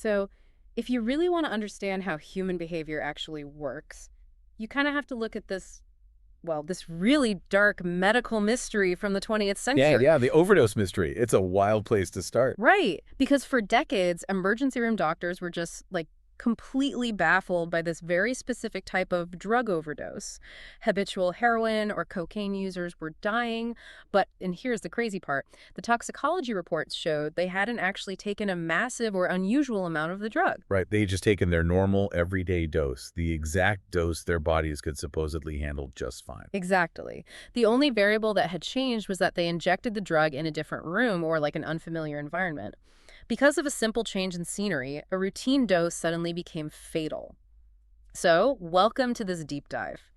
So, if you really want to understand how human behavior actually works, you kind of have to look at this really dark medical mystery from the 20th Yeah, century. yeah, the overdose mystery. It's a wild place to start. Right. Because for decades, emergency room doctors were just completely baffled by this very specific type of drug overdose. Habitual heroin or cocaine users were dying. And here's the crazy part, the toxicology reports showed they hadn't actually taken a massive or unusual amount of the drug. Right, they just taken their normal everyday dose, the exact dose their bodies could supposedly handle just fine. Exactly. The only variable that had changed was that they injected the drug in a different room or an unfamiliar environment. Because of a simple change in scenery, a routine dose suddenly became fatal. So, welcome to this deep dive.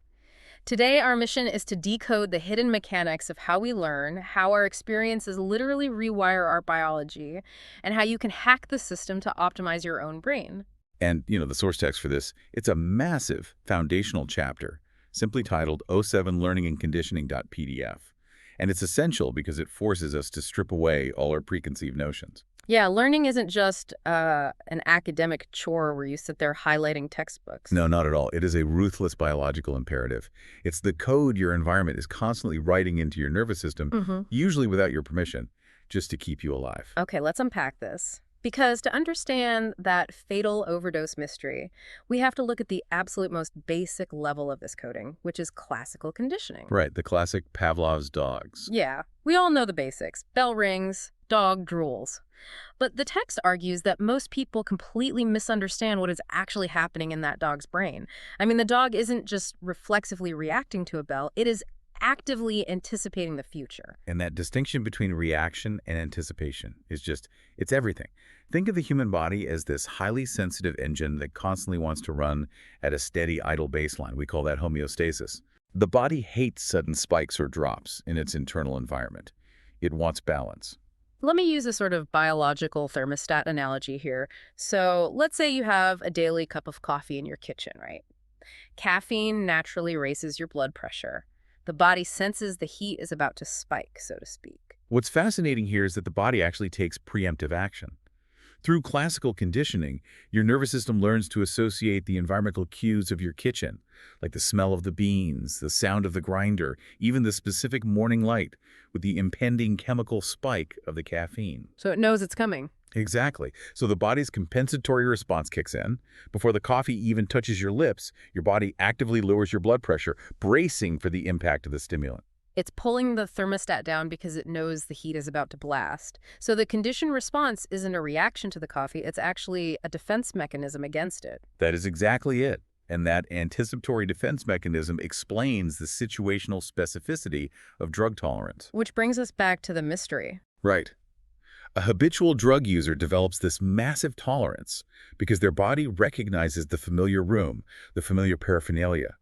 Today, our mission is to decode the hidden mechanics of how we learn, how our experiences literally rewire our biology, and how you can hack the system to optimize your own brain. And, the source text for this, it's a massive foundational chapter, simply titled "O7 Learning and Conditioning.pdf." And it's essential because it forces us to strip away all our preconceived notions. Yeah, learning isn't just an academic chore where you sit there highlighting textbooks. No, not at all. It is a ruthless biological imperative. It's the code your environment is constantly writing into your nervous system, usually without your permission, just to keep you alive. Okay, let's unpack this. Because to understand that fatal overdose mystery, we have to look at the absolute most basic level of this coding, which is classical conditioning. Right, the classic Pavlov's dogs. Yeah, we all know the basics. Bell rings, dog drools. But the text argues that most people completely misunderstand what is actually happening in that dog's brain. I mean, the dog isn't just reflexively reacting to a bell, it is actively anticipating the future. And that distinction between reaction and anticipation is it's everything. Think of the human body as this highly sensitive engine that constantly wants to run at a steady idle baseline. We call that homeostasis. The body hates sudden spikes or drops in its internal environment. It wants balance. Let me use a sort of biological thermostat analogy here. So let's say you have a daily cup of coffee in your kitchen, right? Caffeine naturally raises your blood pressure. The body senses the heat is about to spike, so to speak. What's fascinating here is that the body actually takes preemptive action. Through classical conditioning, your nervous system learns to associate the environmental cues of your kitchen, like the smell of the beans, the sound of the grinder, even the specific morning light, with the impending chemical spike of the caffeine. So it knows it's coming. Exactly. So the body's compensatory response kicks in. Before the coffee even touches your lips, your body actively lowers your blood pressure, bracing for the impact of the stimulant. It's pulling the thermostat down because it knows the heat is about to blast. So the conditioned response isn't a reaction to the coffee, it's actually a defense mechanism against it. That is exactly it. And that anticipatory defense mechanism explains the situational specificity of drug tolerance. Which brings us back to the mystery. Right. A habitual drug user develops this massive tolerance because their body recognizes the familiar room, the familiar paraphernalia,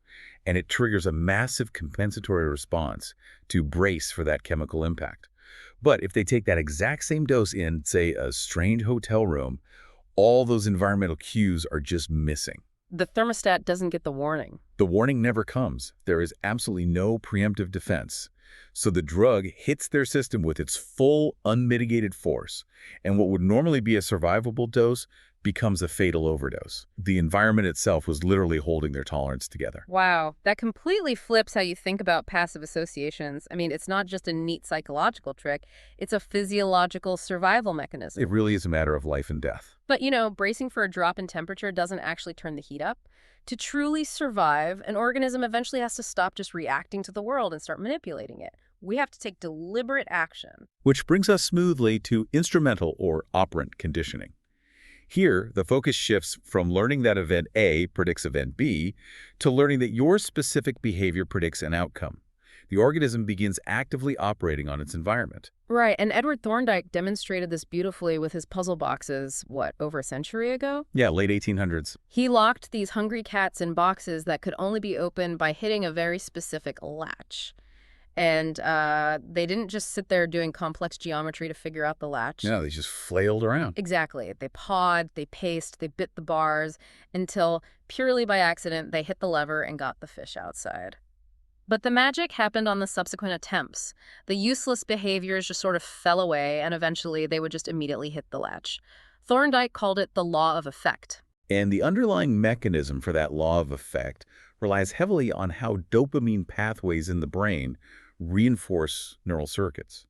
and it triggers a massive compensatory response to brace for that chemical impact. But if they take that exact same dose in, say, a strange hotel room, all those environmental cues are just missing. The thermostat doesn't get the warning. The warning never comes. There is absolutely no preemptive defense. So the drug hits their system with its full, unmitigated force, and what would normally be a survivable dose becomes a fatal overdose. The environment itself was literally holding their tolerance together. Wow, that completely flips how you think about passive associations. I mean, it's not just a neat psychological trick, it's a physiological survival mechanism. It really is a matter of life and death. But, bracing for a drop in temperature doesn't actually turn the heat up. To truly survive, an organism eventually has to stop just reacting to the world and start manipulating it. We have to take deliberate action. Which brings us smoothly to instrumental or operant conditioning. Here, the focus shifts from learning that event A predicts event B to learning that your specific behavior predicts an outcome. The organism begins actively operating on its environment. Right, and Edward Thorndike demonstrated this beautifully with his puzzle boxes, over a century ago? Yeah, late 1800s. He locked these hungry cats in boxes that could only be opened by hitting a very specific latch. And they didn't just sit there doing complex geometry to figure out the latch. Yeah, they just flailed around. Exactly. They pawed, they paced, they bit the bars until, purely by accident, they hit the lever and got the fish outside. But the magic happened on the subsequent attempts. The useless behaviors just sort of fell away, and eventually they would just immediately hit the latch. Thorndike called it the law of effect. And the underlying mechanism for that law of effect relies heavily on how dopamine pathways in the brain reinforce neural circuits.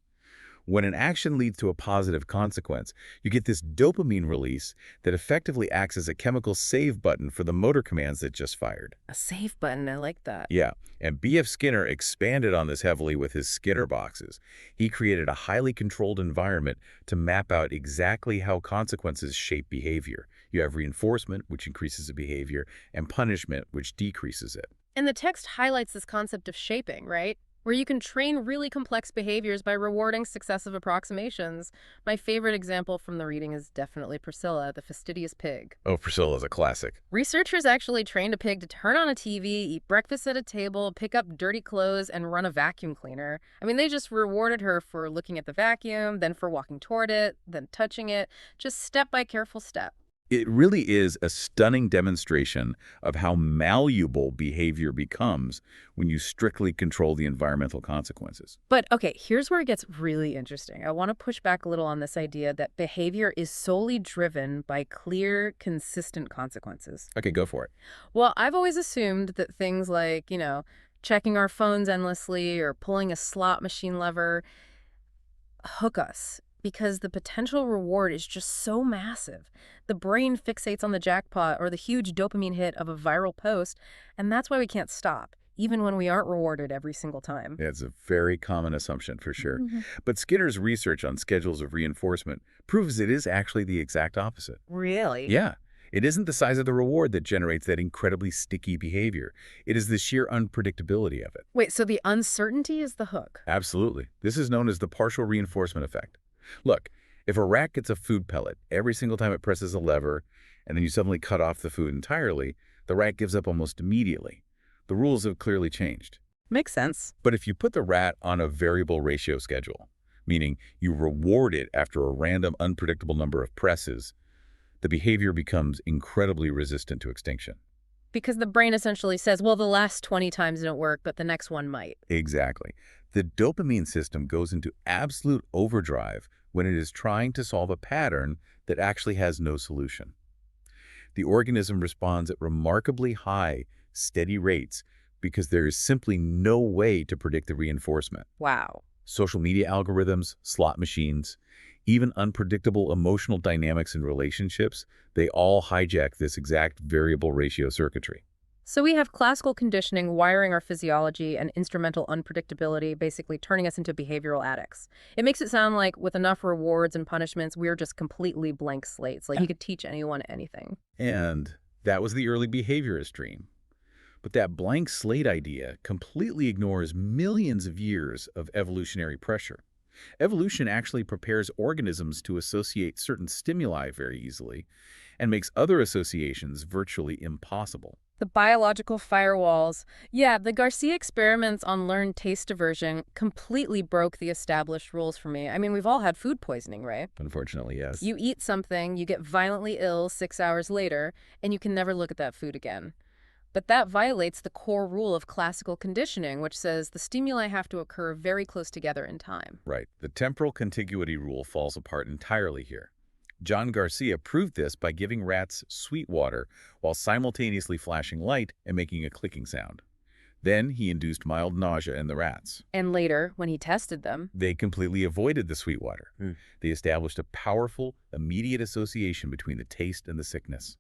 When an action leads to a positive consequence, you get this dopamine release that effectively acts as a chemical save button for the motor commands that just fired. A save button, I like that. Yeah, and B.F. Skinner expanded on this heavily with his Skinner boxes. He created a highly controlled environment to map out exactly how consequences shape behavior. You have reinforcement, which increases the behavior, and punishment, which decreases it. And the text highlights this concept of shaping, right? Where you can train really complex behaviors by rewarding successive approximations. My favorite example from the reading is definitely Priscilla, the fastidious pig. Oh, Priscilla's a classic. Researchers actually trained a pig to turn on a TV, eat breakfast at a table, pick up dirty clothes, and run a vacuum cleaner. I mean, they just rewarded her for looking at the vacuum, then for walking toward it, then touching it, just step by careful step. It really is a stunning demonstration of how malleable behavior becomes when you strictly control the environmental consequences. But okay, here's where it gets really interesting. I want to push back a little on this idea that behavior is solely driven by clear, consistent consequences. Okay, go for it. Well, I've always assumed that things like, checking our phones endlessly or pulling a slot machine lever hook us because the potential reward is just so massive. The brain fixates on the jackpot or the huge dopamine hit of a viral post, and that's why we can't stop, even when we aren't rewarded every single time. Yeah, it's a very common assumption for sure. Mhm. But Skinner's research on schedules of reinforcement proves it is actually the exact opposite. Really? Yeah, it isn't the size of the reward that generates that incredibly sticky behavior. It is the sheer unpredictability of it. Wait, so the uncertainty is the hook? Absolutely. This is known as the partial reinforcement effect. Look, if a rat gets a food pellet every single time it presses a lever, and then you suddenly cut off the food entirely, the rat gives up almost immediately. The rules have clearly changed. Makes sense. But if you put the rat on a variable ratio schedule, meaning you reward it after a random unpredictable number of presses, the behavior becomes incredibly resistant to extinction. Because the brain essentially says, well, the last 20 times didn't work, but the next one might. Exactly. The dopamine system goes into absolute overdrive when it is trying to solve a pattern that actually has no solution. The organism responds at remarkably high, steady rates because there is simply no way to predict the reinforcement. Wow. Social media algorithms, slot machines, even unpredictable emotional dynamics in relationships, they all hijack this exact variable ratio circuitry. So we have classical conditioning wiring our physiology and instrumental unpredictability basically turning us into behavioral addicts. It makes it sound like with enough rewards and punishments, we're just completely blank slates. Like you could teach anyone anything. And that was the early behaviorist dream. But that blank slate idea completely ignores millions of years of evolutionary pressure. Evolution actually prepares organisms to associate certain stimuli very easily and makes other associations virtually impossible. The biological firewalls. Yeah, the Garcia experiments on learned taste aversion completely broke the established rules for me. I mean, we've all had food poisoning, right? Unfortunately, yes. You eat something, you get violently ill 6 hours later, and you can never look at that food again. But that violates the core rule of classical conditioning, which says the stimuli have to occur very close together in time. Right. The temporal contiguity rule falls apart entirely here. John Garcia proved this by giving rats sweet water while simultaneously flashing light and making a clicking sound. Then he induced mild nausea in the rats. And later, when he tested them, They completely avoided the sweet water. Hmm. They established a powerful, immediate association between the taste and the sickness.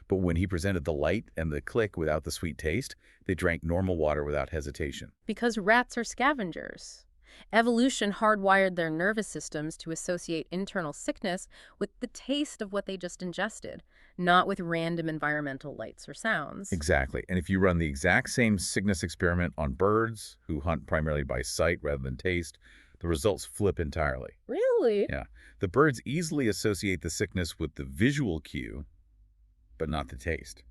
But when he presented the light and the click without the sweet taste, they drank normal water without hesitation. because rats are scavengers. Evolution hardwired their nervous systems to associate internal sickness with the taste of what they just ingested, not with random environmental lights or sounds. Exactly. And if you run the exact same sickness experiment on birds, who hunt primarily by sight rather than taste, the results flip entirely. Really? Yeah. The birds easily associate the sickness with the visual cue, but not the taste.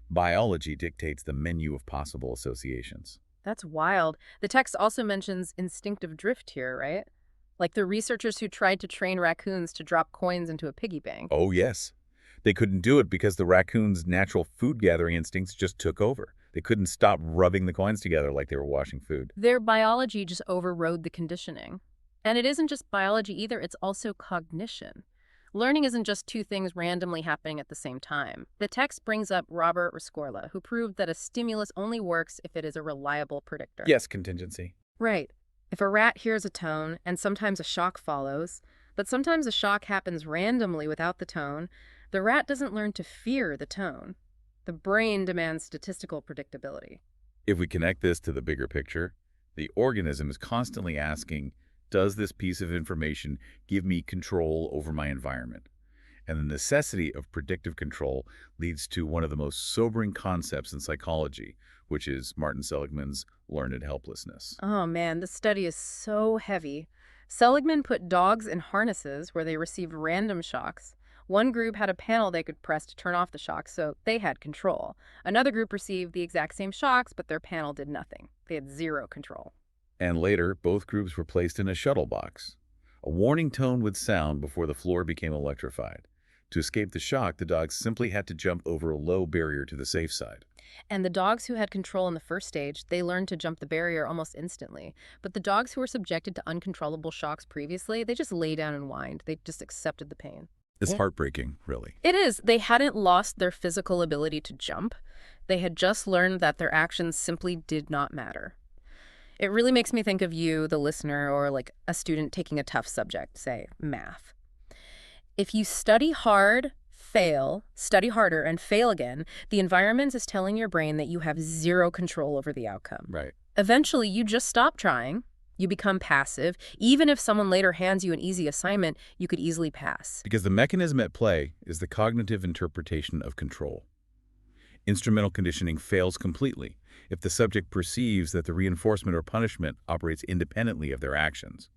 Biology dictates the menu of possible associations. That's wild. The text also mentions instinctive drift here, right? Like the researchers who tried to train raccoons to drop coins into a piggy bank. Oh, yes. They couldn't do it because the raccoon's natural food-gathering instincts just took over. They couldn't stop rubbing the coins together like they were washing food. Their biology just overrode the conditioning. And it isn't just biology either, it's also cognition. Learning isn't just two things randomly happening at the same time. The text brings up Robert Rescorla, who proved that a stimulus only works if it is a reliable predictor. Yes, contingency. Right. If a rat hears a tone, and sometimes a shock follows, but sometimes a shock happens randomly without the tone, the rat doesn't learn to fear the tone. The brain demands statistical predictability. If we connect this to the bigger picture, the organism is constantly asking, does this piece of information give me control over my environment? And the necessity of predictive control leads to one of the most sobering concepts in psychology, which is Martin Seligman's learned helplessness. Oh man, this study is so heavy. Seligman put dogs in harnesses where they received random shocks. One group had a panel they could press to turn off the shocks, so they had control. Another group received the exact same shocks, but their panel did nothing. They had zero control. And later, both groups were placed in a shuttle box. A warning tone would sound before the floor became electrified. To escape the shock, the dogs simply had to jump over a low barrier to the safe side. And the dogs who had control in the first stage, they learned to jump the barrier almost instantly. But the dogs who were subjected to uncontrollable shocks previously, they just lay down and whined. They just accepted the pain. It's heartbreaking, really. It is. They hadn't lost their physical ability to jump. They had just learned that their actions simply did not matter. It really makes me think of you, the listener, or like a student taking a tough subject, say math. If you study hard, fail, study harder, and fail again, the environment is telling your brain that you have zero control over the outcome. Right. Eventually, you just stop trying. You become passive. Even if someone later hands you an easy assignment, you could easily pass. Because the mechanism at play is the cognitive interpretation of control. Instrumental conditioning fails completely if the subject perceives that the reinforcement or punishment operates independently of their actions.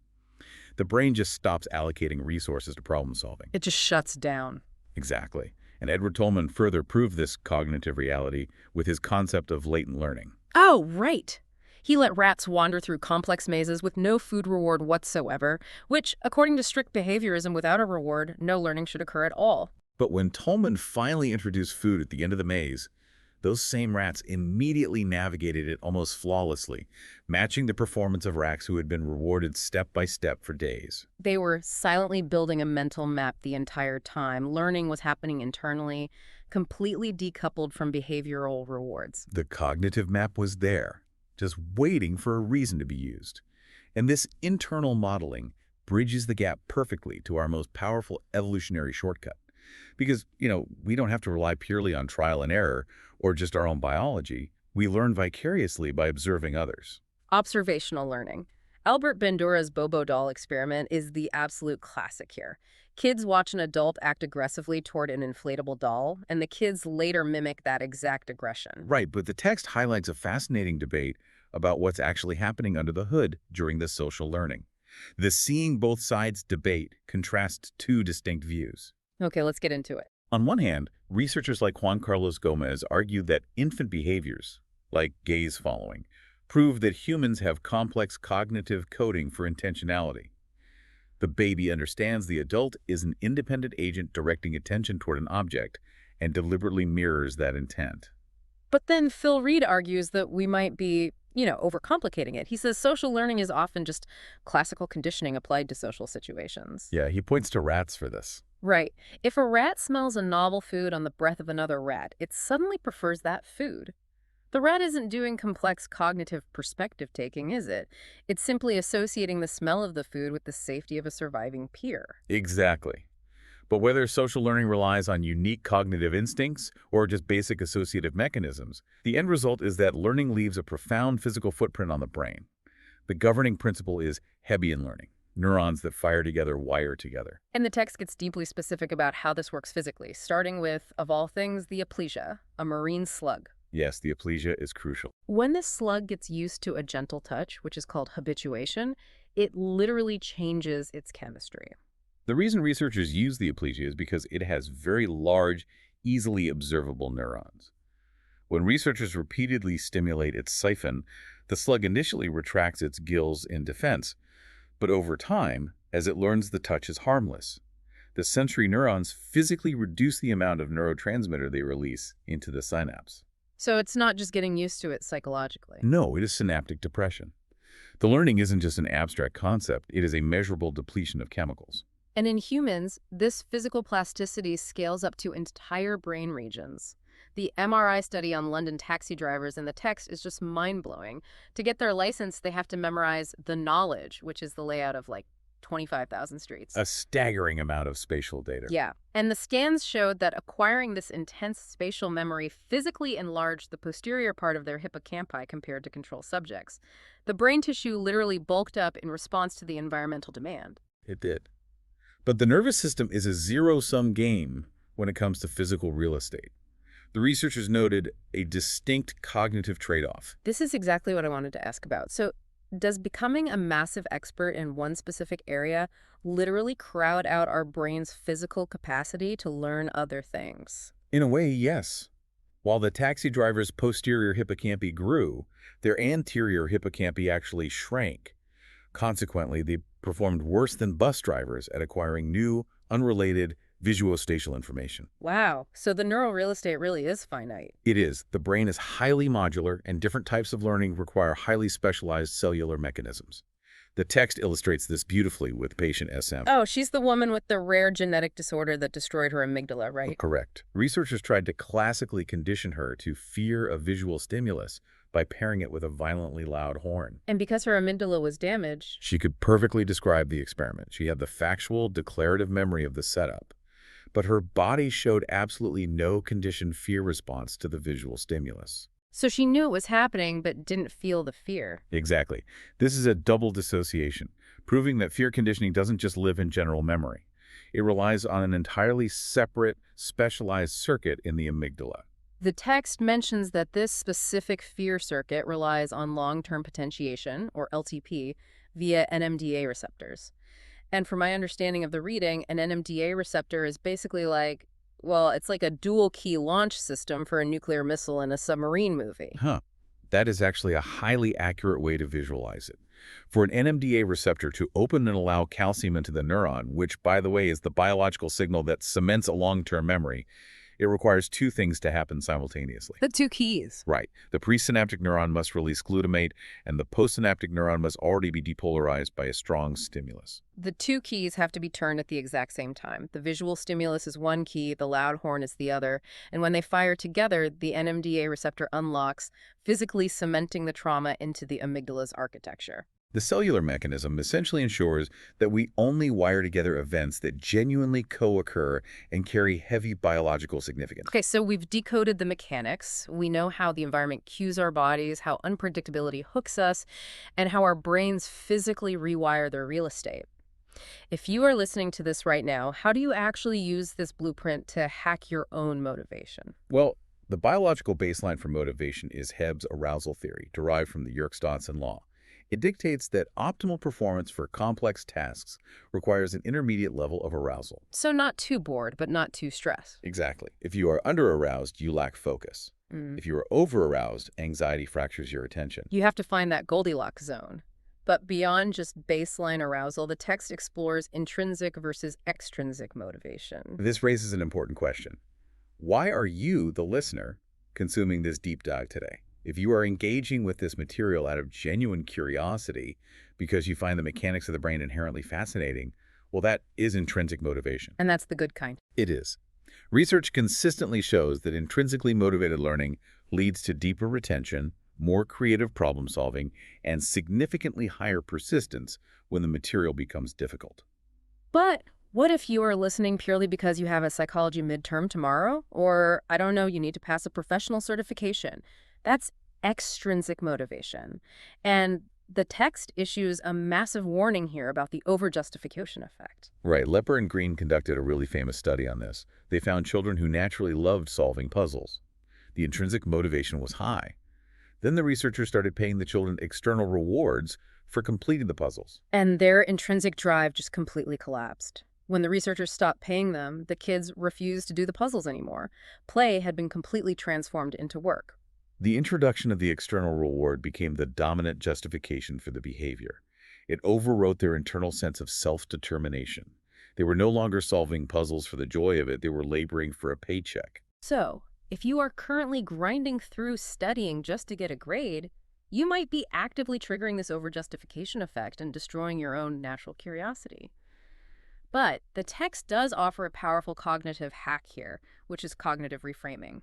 The brain just stops allocating resources to problem solving. It just shuts down. Exactly. And Edward Tolman further proved this cognitive reality with his concept of latent learning. Oh, right. He let rats wander through complex mazes with no food reward whatsoever, which, according to strict behaviorism without a reward, no learning should occur at all. But when Tolman finally introduced food at the end of the maze, those same rats immediately navigated it almost flawlessly, matching the performance of rats who had been rewarded step by step for days. They were silently building a mental map the entire time. Learning was happening internally, completely decoupled from behavioral rewards. The cognitive map was there, just waiting for a reason to be used. And this internal modeling bridges the gap perfectly to our most powerful evolutionary shortcut. Because, we don't have to rely purely on trial and error or just our own biology. We learn vicariously by observing others. Observational learning. Albert Bandura's Bobo doll experiment is the absolute classic here. Kids watch an adult act aggressively toward an inflatable doll, and the kids later mimic that exact aggression. Right, but the text highlights a fascinating debate about what's actually happening under the hood during this social learning. The seeing both sides debate contrasts two distinct views. Okay, let's get into it. On one hand, researchers like Juan Carlos Gomez argue that infant behaviors, like gaze following, prove that humans have complex cognitive coding for intentionality. The baby understands the adult is an independent agent directing attention toward an object and deliberately mirrors that intent. But then Phil Reed argues that we might be, overcomplicating it. He says social learning is often just classical conditioning applied to social situations. Yeah, he points to rats for this. Right. If a rat smells a novel food on the breath of another rat, it suddenly prefers that food. The rat isn't doing complex cognitive perspective taking, is it? It's simply associating the smell of the food with the safety of a surviving peer. Exactly. But whether social learning relies on unique cognitive instincts or just basic associative mechanisms, the end result is that learning leaves a profound physical footprint on the brain. The governing principle is Hebbian learning. Neurons that fire together wire together. And the text gets deeply specific about how this works physically, starting with, of all things, the aplysia, a marine slug. Yes, the aplysia is crucial. When this slug gets used to a gentle touch, which is called habituation, it literally changes its chemistry. The reason researchers use the aplysia is because it has very large, easily observable neurons. When researchers repeatedly stimulate its siphon, the slug initially retracts its gills in defense. But over time, as it learns the touch is harmless, the sensory neurons physically reduce the amount of neurotransmitter they release into the synapse. So it's not just getting used to it psychologically. No, it is synaptic depression. The learning isn't just an abstract concept, it is a measurable depletion of chemicals. And in humans, this physical plasticity scales up to entire brain regions. The MRI study on London taxi drivers in the text is just mind-blowing. To get their license, they have to memorize the knowledge, which is the layout of like 25,000 streets. A staggering amount of spatial data. Yeah. And the scans showed that acquiring this intense spatial memory physically enlarged the posterior part of their hippocampi compared to control subjects. The brain tissue literally bulked up in response to the environmental demand. It did. But the nervous system is a zero-sum game when it comes to physical real estate. The researchers noted a distinct cognitive trade-off. This is exactly what I wanted to ask about. So, does becoming a massive expert in one specific area literally crowd out our brain's physical capacity to learn other things? In a way, yes. While the taxi driver's posterior hippocampi grew, their anterior hippocampi actually shrank. Consequently, they performed worse than bus drivers at acquiring new, unrelated visuospatial information. Wow, so the neural real estate really is finite. It is. The brain is highly modular, and different types of learning require highly specialized cellular mechanisms. The text illustrates this beautifully with patient SM. Oh, she's the woman with the rare genetic disorder that destroyed her amygdala, right? Correct. Researchers tried to classically condition her to fear a visual stimulus by pairing it with a violently loud horn. And because her amygdala was damaged, She could perfectly describe the experiment. She had the factual, declarative memory of the setup, but her body showed absolutely no conditioned fear response to the visual stimulus. so she knew it was happening but didn't feel the fear. Exactly. This is a double dissociation, proving that fear conditioning doesn't just live in general memory. It relies on an entirely separate, specialized circuit in the amygdala. The text mentions that this specific fear circuit relies on long-term potentiation, or LTP, via NMDA receptors. And from my understanding of the reading, an NMDA receptor is basically like, well, it's like a dual-key launch system for a nuclear missile in a submarine movie. Huh. That is actually a highly accurate way to visualize it. For an NMDA receptor to open and allow calcium into the neuron, which, by the way, is the biological signal that cements a long-term memory, it requires two things to happen simultaneously. The two keys. Right. The presynaptic neuron must release glutamate, and the postsynaptic neuron must already be depolarized by a strong stimulus. The two keys have to be turned at the exact same time. The visual stimulus is one key, the loud horn is the other, and when they fire together, the NMDA receptor unlocks, physically cementing the trauma into the amygdala's architecture. The cellular mechanism essentially ensures that we only wire together events that genuinely co-occur and carry heavy biological significance. Okay, so we've decoded the mechanics. We know how the environment cues our bodies, how unpredictability hooks us, and how our brains physically rewire their real estate. If you are listening to this right now, how do you actually use this blueprint to hack your own motivation? Well, the biological baseline for motivation is Hebb's arousal theory, derived from the Yerkes-Dodson law. It dictates that optimal performance for complex tasks requires an intermediate level of arousal. So not too bored, but not too stressed. Exactly. If you are under-aroused, you lack focus. If you are over-aroused, anxiety fractures your attention. You have to find that Goldilocks zone. But beyond just baseline arousal, the text explores intrinsic versus extrinsic motivation. This raises an important question. Why are you, the listener, consuming this deep dive today? If you are engaging with this material out of genuine curiosity because you find the mechanics of the brain inherently fascinating, well, that is intrinsic motivation. And that's the good kind. It is. Research consistently shows that intrinsically motivated learning leads to deeper retention, more creative problem solving, and significantly higher persistence when the material becomes difficult. But what if you are listening purely because you have a psychology midterm tomorrow? Or, I don't know, you need to pass a professional certification? That's extrinsic motivation. And the text issues a massive warning here about the over-justification effect. Right. Lepper and Green conducted a really famous study on this. They found children who naturally loved solving puzzles. The intrinsic motivation was high. Then the researchers started paying the children external rewards for completing the puzzles. And their intrinsic drive just completely collapsed. When the researchers stopped paying them, the kids refused to do the puzzles anymore. Play had been completely transformed into work. The introduction of the external reward became the dominant justification for the behavior. It overwrote their internal sense of self-determination. They were no longer solving puzzles for the joy of it, they were laboring for a paycheck. So, if you are currently grinding through studying just to get a grade, you might be actively triggering this over-justification effect and destroying your own natural curiosity. But the text does offer a powerful cognitive hack here, which is cognitive reframing.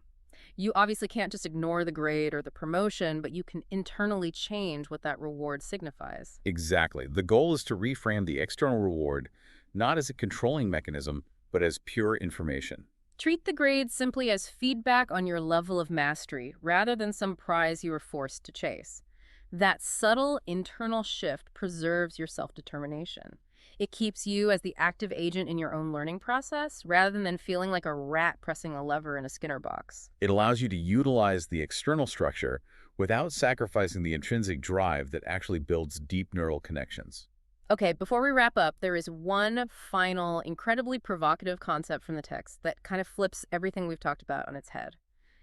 You obviously can't just ignore the grade or the promotion, but you can internally change what that reward signifies. Exactly. The goal is to reframe the external reward not as a controlling mechanism, but as pure information. Treat the grade simply as feedback on your level of mastery rather than some prize you were forced to chase. That subtle internal shift preserves your self-determination. It keeps you as the active agent in your own learning process rather than feeling like a rat pressing a lever in a Skinner box. It allows you to utilize the external structure without sacrificing the intrinsic drive that actually builds deep neural connections. Okay, before we wrap up, there is one final, incredibly provocative concept from the text that kind of flips everything we've talked about on its head.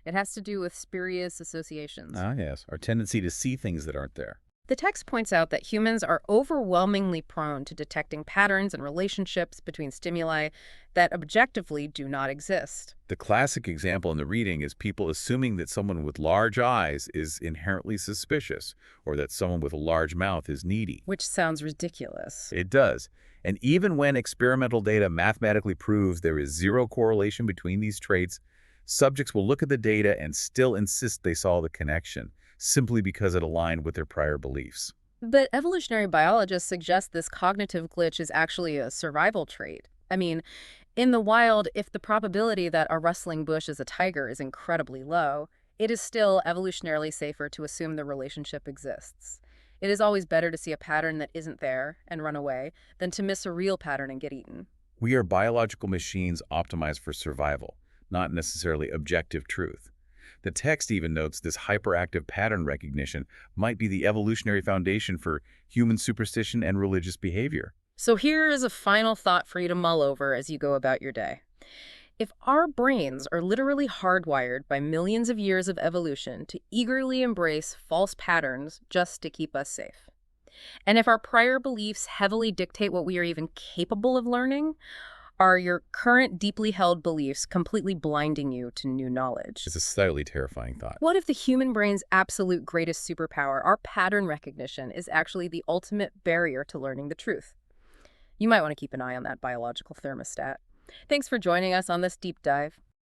It has to do with spurious associations. Ah, yes, our tendency to see things that aren't there. The text points out that humans are overwhelmingly prone to detecting patterns and relationships between stimuli that objectively do not exist. The classic example in the reading is people assuming that someone with large eyes is inherently suspicious, or that someone with a large mouth is needy. Which sounds ridiculous. It does. And even when experimental data mathematically proves there is zero correlation between these traits, subjects will look at the data and still insist they saw the connection, simply because it aligned with their prior beliefs. But evolutionary biologists suggest this cognitive glitch is actually a survival trait. I mean, in the wild, if the probability that a rustling bush is a tiger is incredibly low, it is still evolutionarily safer to assume the relationship exists. It is always better to see a pattern that isn't there and run away than to miss a real pattern and get eaten. We are biological machines optimized for survival, not necessarily objective truth. The text even notes this hyperactive pattern recognition might be the evolutionary foundation for human superstition and religious behavior. So here is a final thought for you to mull over as you go about your day. If our brains are literally hardwired by millions of years of evolution to eagerly embrace false patterns just to keep us safe, and if our prior beliefs heavily dictate what we are even capable of learning, are your current deeply held beliefs completely blinding you to new knowledge? It's a slightly terrifying thought. What if the human brain's absolute greatest superpower, our pattern recognition, is actually the ultimate barrier to learning the truth? You might want to keep an eye on that biological thermostat. Thanks for joining us on this deep dive.